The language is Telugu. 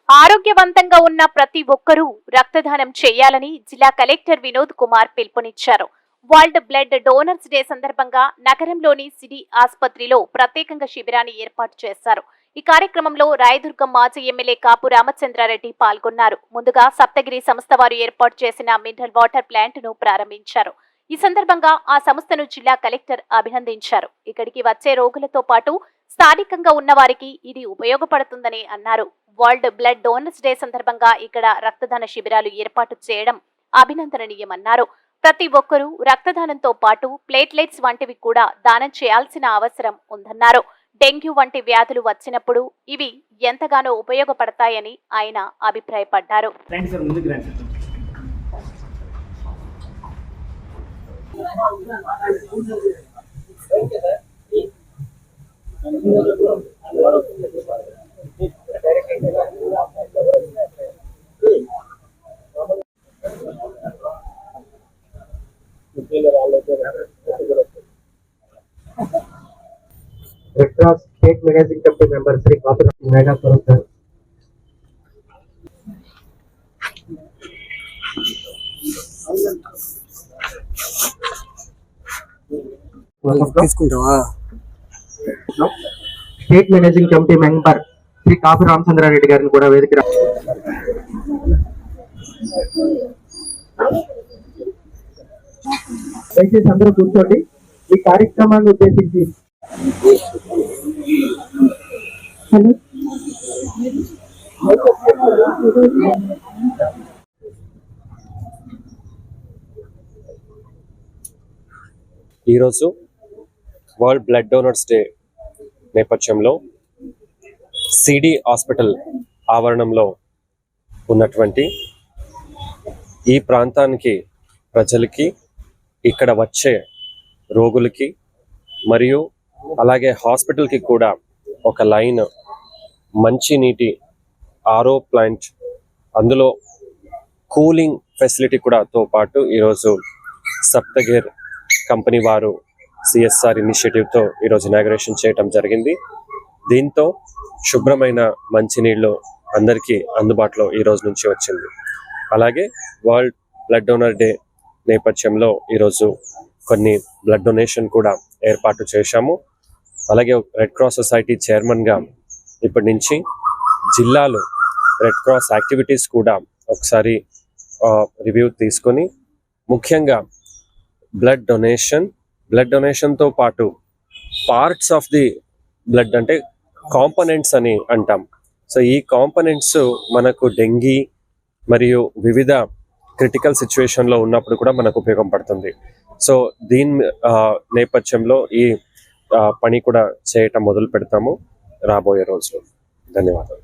ఆరోగ్యవంతంగా ఉన్న ప్రతి ఒక్కరూ రక్తదానం చేయాలని జిల్లా కలెక్టర్ వినోద్ కుమార్ పిలుపునిచ్చారు. వరల్డ్ బ్లడ్ డోనర్స్ డే సందర్భంగా నగరంలోని సిటీ ఆసుపత్రిలో ప్రత్యేకంగా శిబిరాన్ని ఏర్పాటు చేశారు. ఈ కార్యక్రమంలో రాయదుర్గం మాజీ ఎమ్మెల్యే కాపు రామచంద్రారెడ్డి పాల్గొన్నారు. ముందుగా సప్తగిరి సంస్థ వారు ఏర్పాటు చేసిన మినరల్ వాటర్ ప్లాంట్ ను ప్రారంభించారు. ఈ సందర్భంగా ఆ సంస్థను జిల్లా కలెక్టర్ అభినందించారు. ఇక్కడికి వచ్చే రోగులతో పాటు స్థానికంగా ఉన్న వారికి ఇది ఉపయోగపడుతుందని అన్నారు. వరల్డ్ బ్లడ్ డోనర్స్ డే సందర్భంగా ఇక్కడ రక్తదాన శిబిరాలు ఏర్పాటు చేయడం అభినందనీయమన్నారు. ప్రతి ఒక్కరూ రక్తదానంతో పాటు ప్లేట్లెట్స్ వంటివి కూడా దానం చేయాల్సిన అవసరం ఉందన్నారు. డెంగ్యూ వంటి వ్యాధులు వచ్చినప్పుడు ఇవి ఎంతగానో ఉపయోగపడతాయని ఆయన అభిప్రాయపడ్డారు. Red Cross State Managing Committee member Sri Kapura Megapur sir. State Managing Committee member Sri Kapura Ramachandrareddy గారిని కూడా వేదిక దయచేసి అందరూ కూర్చోండి. ఈ కార్యక్రమాన్ని ఉద్దేశించి ఈరోజు వరల్డ్ బ్లడ్ డోనర్స్ డే నేపథ్యంలో సిడి హాస్పిటల్ ఆవరణంలో ఉన్నటువంటి ఈ ప్రాంతానికి ప్రజలకి ఇక్కడ వచ్చే రోగులకి మరియు అలాగే హాస్పిటల్కి కూడా ఒక లైన్ మంచి నీటి ఆరో ప్లాంట్, అందులో కూలింగ్ ఫెసిలిటీ కూడా తో పాటు ఈరోజు సప్తగిర్ కంపెనీ వారు సిఎస్ఆర్ ఇనిషియేటివ్తో ఈరోజు ఇనాగ్రేషన్ చేయటం జరిగింది. దీంతో శుభ్రమైన మంచినీళ్ళు అందరికీ అందుబాటులో ఈరోజు నుంచి వచ్చింది. అలాగే వరల్డ్ బ్లడ్ డోనర్ డే నేపథ్యంలో ఈరోజు కొన్ని బ్లడ్ డొనేషన్ కూడా ఏర్పాటు చేశాము. అలాగే రెడ్ క్రాస్ సొసైటీ చైర్మన్గా ఇప్పటి నుంచి జిల్లాలో రెడ్ క్రాస్ యాక్టివిటీస్ కూడా ఒకసారి రివ్యూ తీసుకొని ముఖ్యంగా బ్లడ్ డొనేషన్తో పాటు పార్ట్స్ ఆఫ్ ది బ్లడ్ అంటే కాంపోనెంట్స్ అని అంటాం. సో ఈ కాంపోనెంట్స్ మనకు డెంగీ మరియు వివిధ క్రిటికల్ సిచ్యువేషన్లో ఉన్నప్పుడు కూడా మనకు ఉపయోగపడుతుంది. సో దీని నేపథ్యంలో ఈ పని కూడా చేయటం మొదలు పెడతాము రాబోయే రోజులు. ధన్యవాదాలు.